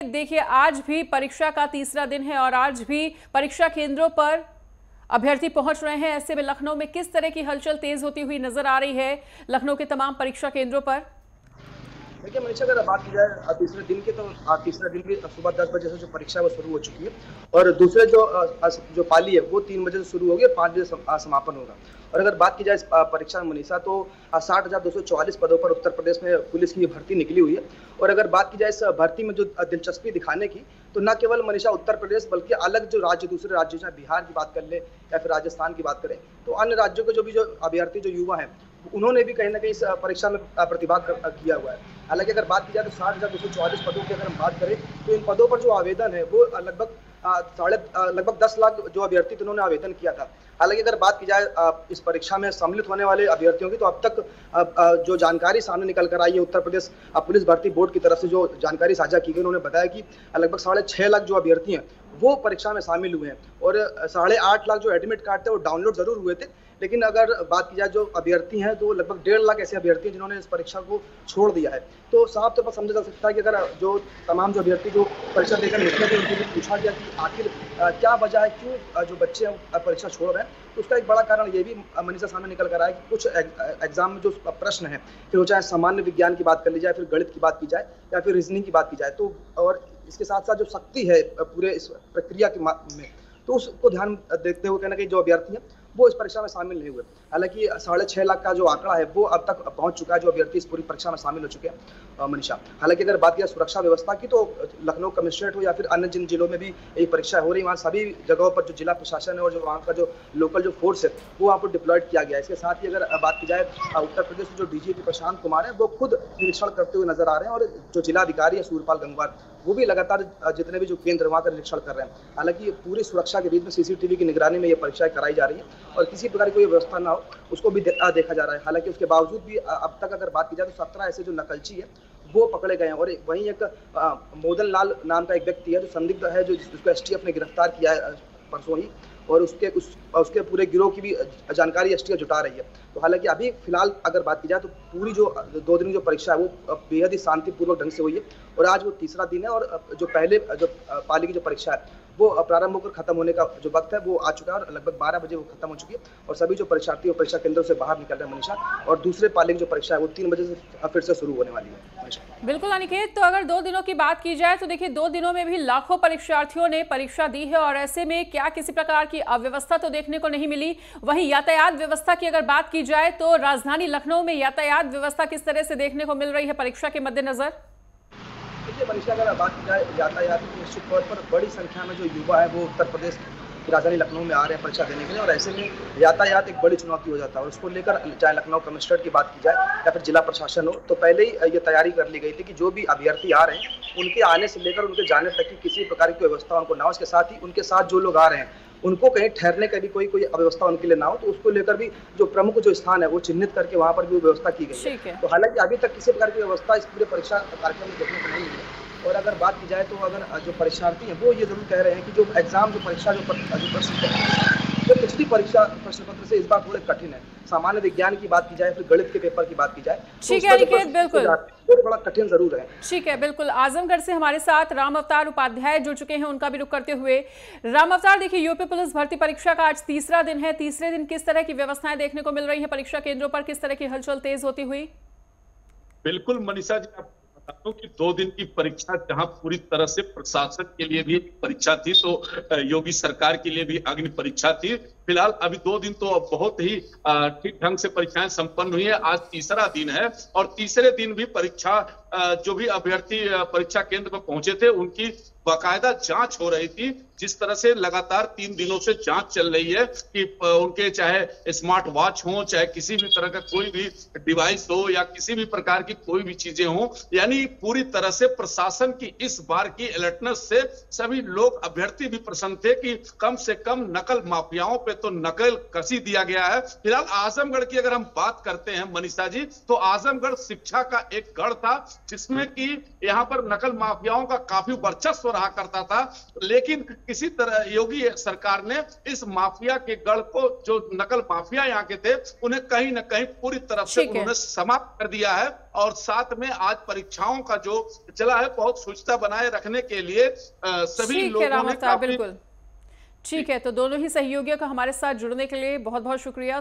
देखिए, आज भी परीक्षा का तीसरा दिन है और आज भी परीक्षा केंद्रों पर अभ्यर्थी पहुंच रहे हैं। ऐसे में लखनऊ में किस तरह की हलचल तेज होती हुई नजर आ रही है लखनऊ के तमाम परीक्षा केंद्रों पर? देखिए मनीषा, अगर बात की जाए तीसरे दिन की, तो तीसरा दिन भी सुबह 10 बजे से जो परीक्षा है वो शुरू हो चुकी है। और दूसरे जो पाली है वो 3 बजे से शुरू होगी, 5 बजे समापन होगा। और अगर बात की जाए इस परीक्षा में मनीषा, तो 60,244 पदों पर उत्तर प्रदेश में पुलिस की भर्ती निकली हुई है। और अगर बात की जाए इस भर्ती में जो दिलचस्पी दिखाने की, तो न केवल मनीषा उत्तर प्रदेश बल्कि अलग जो राज्य, दूसरे राज्य चाहे बिहार की बात कर ले या फिर राजस्थान की बात करें, तो अन्य राज्यों के जो अभ्यर्थी, जो युवा हैं, उन्होंने भी कहीं ना कहीं इस परीक्षा में प्रतिभाग किया हुआ है। हालांकि अगर बात की जाए तो 60,244 पदों की अगर हम बात करें, तो इन पदों पर जो आवेदन है वो लगभग 10 लाख जो अभ्यर्थी थे उन्होंने आवेदन किया था। हालांकि अगर बात की जाए इस परीक्षा में सम्मिलित होने वाले अभ्यर्थियों की, तो अब तक जो जानकारी सामने निकल कर आई है, उत्तर प्रदेश पुलिस भर्ती बोर्ड की तरफ से जो जानकारी साझा की गई, उन्होंने बताया कि लगभग 6.5 लाख जो अभ्यर्थी हैं वो परीक्षा में शामिल हुए हैं। और 8.5 लाख जो एडमिट कार्ड थे वो डाउनलोड जरूर हुए थे। लेकिन अगर बात की जाए जो अभ्यर्थी हैं, तो लगभग 1.5 लाख ऐसे अभ्यर्थी हैं जिन्होंने इस परीक्षा को छोड़ दिया है। तो साफ तौर पर समझा जा सकता है कि अगर जो तमाम जो अभ्यर्थी जो परीक्षा देकर निकले थे, उनसे पूछा गया कि आखिर क्या वजह है, क्यों जो बच्चे परीक्षा छोड़ रहे हैं, तो उसका एक बड़ा कारण ये भी मनीषा सामने निकल कर आया कि कुछ एग्जाम में जो प्रश्न है, फिर वो चाहे सामान्य विज्ञान की बात कर ली जाए, फिर गणित की बात की जाए या फिर रीजनिंग की बात की जाए, तो और इसके साथ साथ जो सख्ती है पूरे इस प्रक्रिया के में, तो उसको ध्यान देखते हुए कहना कि जो अभ्यर्थी हैं वो इस परीक्षा में शामिल नहीं हुए। हालांकि 6.5 लाख का जो आंकड़ा है वो अब तक पहुंच चुका है, जो अभ्यर्थी इस पूरी परीक्षा में शामिल हो चुके हैं मनीषा। हालांकि अगर बात की सुरक्षा व्यवस्था की, तो लखनऊ कमिश्नरेट हो या फिर अन्य जिन जिलों में भी ये परीक्षा हो रही है, वहाँ सभी जगहों पर जो जिला प्रशासन है और जो वहाँ का जो लोकल जो फोर्स है वो वहाँ पर डिप्लॉयड किया गया है। इसके साथ ही अगर बात की जाए उत्तर प्रदेश के जो डीजीपी प्रशांत कुमार है, वो खुद निरीक्षण करते हुए नजर आ रहे हैं। और जो जिलाधिकारी है सूरपाल गंगवार, वो भी लगातार जितने भी जो केंद्र वहाँ का निरीक्षण कर रहे हैं। हालांकि पूरी सुरक्षा के बीच में सीसीटीवी की निगरानी में ये परीक्षाएं कराई जा रही है और किसी प्रकार की कोई व्यवस्था ना हो उसको भी देखा जा रहा है। हालांकि उसके बावजूद भी अब तक अगर बात की जाए तो 17 ऐसे जो नकलची है वो पकड़े गए हैं। और वहीं एक मोदन लाल नाम का एक व्यक्ति है जो संदिग्ध है, जिसको एसटीएफ ने गिरफ्तार किया है परसों ही, और उसके पूरे गिरोह की भी जानकारी एसटीएफ जुटा रही है। तो हालांकि अभी फिलहाल अगर बात की जाए तो पूरी जो 2 दिन की जो परीक्षा है वो बेहद ही शांतिपूर्वक ढंग से हुई है। और आज वो तीसरा दिन है और जो पहले जो पाली की जो परीक्षा है वो प्रारंभ होकर खत्म होने का जो वक्त है वो आ चुका है और लगभग 12 बजे वो खत्म हो चुकी है। और सभी जो परीक्षार्थी वो परीक्षा केंद्रों से बाहर निकल रहे हैं मनीषा, और दूसरे पाली की जो परीक्षा है वो 3 बजे से फिर से शुरू होने वाली है मनीषा। बिल्कुल अनिकेत, तो अगर 2 दिनों की बात की जाए तो देखिए 2 दिनों में भी लाखों परीक्षार्थियों ने परीक्षा दी है और ऐसे में क्या किसी प्रकार की अव्यवस्था तो देखने को नहीं मिली। वहीं यातायात व्यवस्था की अगर बात की जाए तो राजधानी लखनऊ में यातायात व्यवस्था किस तरह से देखने को मिल रही है परीक्षा के मद्देनजर? देखिए मनीषा, अगर बात की जाए यातायात की, निश्चित तौर पर बड़ी संख्या में जो युवा है वो उत्तर प्रदेश की राजधानी लखनऊ में आ रहे हैं परीक्षा देने के लिए। और ऐसे में यातायात एक बड़ी चुनौती हो जाता है और उसको लेकर चाहे लखनऊ कमिश्नरेट की बात की जाए या फिर जिला प्रशासन हो, तो पहले ही ये तैयारी कर ली गई थी कि जो भी अभ्यर्थी आ रहे हैं उनके आने से लेकर उनके जाने तक की किसी प्रकार की व्यवस्था उनको ना हो। इसके साथ ही उनके साथ जो लोग आ रहे हैं उनको कहीं ठहरने का भी कोई अव्यवस्था उनके लिए ना हो, तो उसको लेकर भी जो प्रमुख जो स्थान है वो चिन्हित करके वहां पर भी व्यवस्था की गई है। तो हालांकि अभी तक किसी प्रकार की व्यवस्था इस पूरे परीक्षा कार्यक्रम में देखने को नहीं मिली है। और अगर बात की जाए तो अगर जो परीक्षार्थी हैं वो ये जरूर कह रहे हैं कि जो एग्जाम जो परीक्षा जो पिछली परीक्षा प्रश्न पत्र से इस बार थोड़े कठिन है। सामान्य विज्ञान की बात की जाए, फिर गणित के पेपर की बात की जाए, ठीक है अनिकेत, बिल्कुल थोड़ा कठिन जरूर है। ठीक है, बिल्कुल। आजमगढ़ से हमारे साथ राम अवतार उपाध्याय जुड़ चुके हैं, उनका भी रुख करते हुए। राम अवतार, देखिए यूपी पुलिस भर्ती परीक्षा का आज तीसरा दिन है। तीसरे दिन किस तरह की व्यवस्थाएं देखने को मिल रही है परीक्षा केंद्रों पर, किस तरह की हलचल तेज होती हुई? बिल्कुल मनीषा जी, आपको बता दूं कि 2 दिन की परीक्षा जहां पूरी तरह से प्रशासन के लिए भी परीक्षा थी, तो योगी सरकार के लिए भी अग्नि परीक्षा थी। फिलहाल अभी 2 दिन तो बहुत ही ठीक ढंग से परीक्षाएं संपन्न हुई है। आज तीसरा दिन है और तीसरे दिन भी परीक्षा जो भी अभ्यर्थी परीक्षा केंद्र पर पहुंचे थे उनकी बाकायदा जांच हो रही थी। जिस तरह से लगातार 3 दिनों से जांच चल रही है कि उनके चाहे स्मार्ट वॉच हो, चाहे किसी भी तरह का कोई भी डिवाइस हो या किसी भी प्रकार की कोई भी चीजें हो, यानी पूरी तरह से प्रशासन की इस बार की अलर्टनेस से सभी लोग अभ्यर्थी भी प्रसन्न थे कि कम से कम नकल माफियाओं पे तो नकल कसी दिया गया है। फिलहाल आजमगढ़ की अगर हम बात करते हैं मनीषा जी, तो आजमगढ़ शिक्षा का एक गढ़ था जिसमें कि यहाँ पर नकल माफियाओं का काफी वर्चस्व रहा करता था, लेकिन किसी तरह योगी सरकार ने इस माफिया के गढ़ को, जो नकल माफिया यहाँ के थे, उन्हें कहीं ना कहीं पूरी तरफ से उन्होंने समाप्त कर दिया है। और साथ में आज परीक्षाओं का जो चला है, बहुत शुचिता बनाए रखने के लिए सभी लोगों ने बिल्कुल ठीक है। तो दोनों ही सहयोगियों का हमारे साथ जुड़ने के लिए बहुत बहुत शुक्रिया।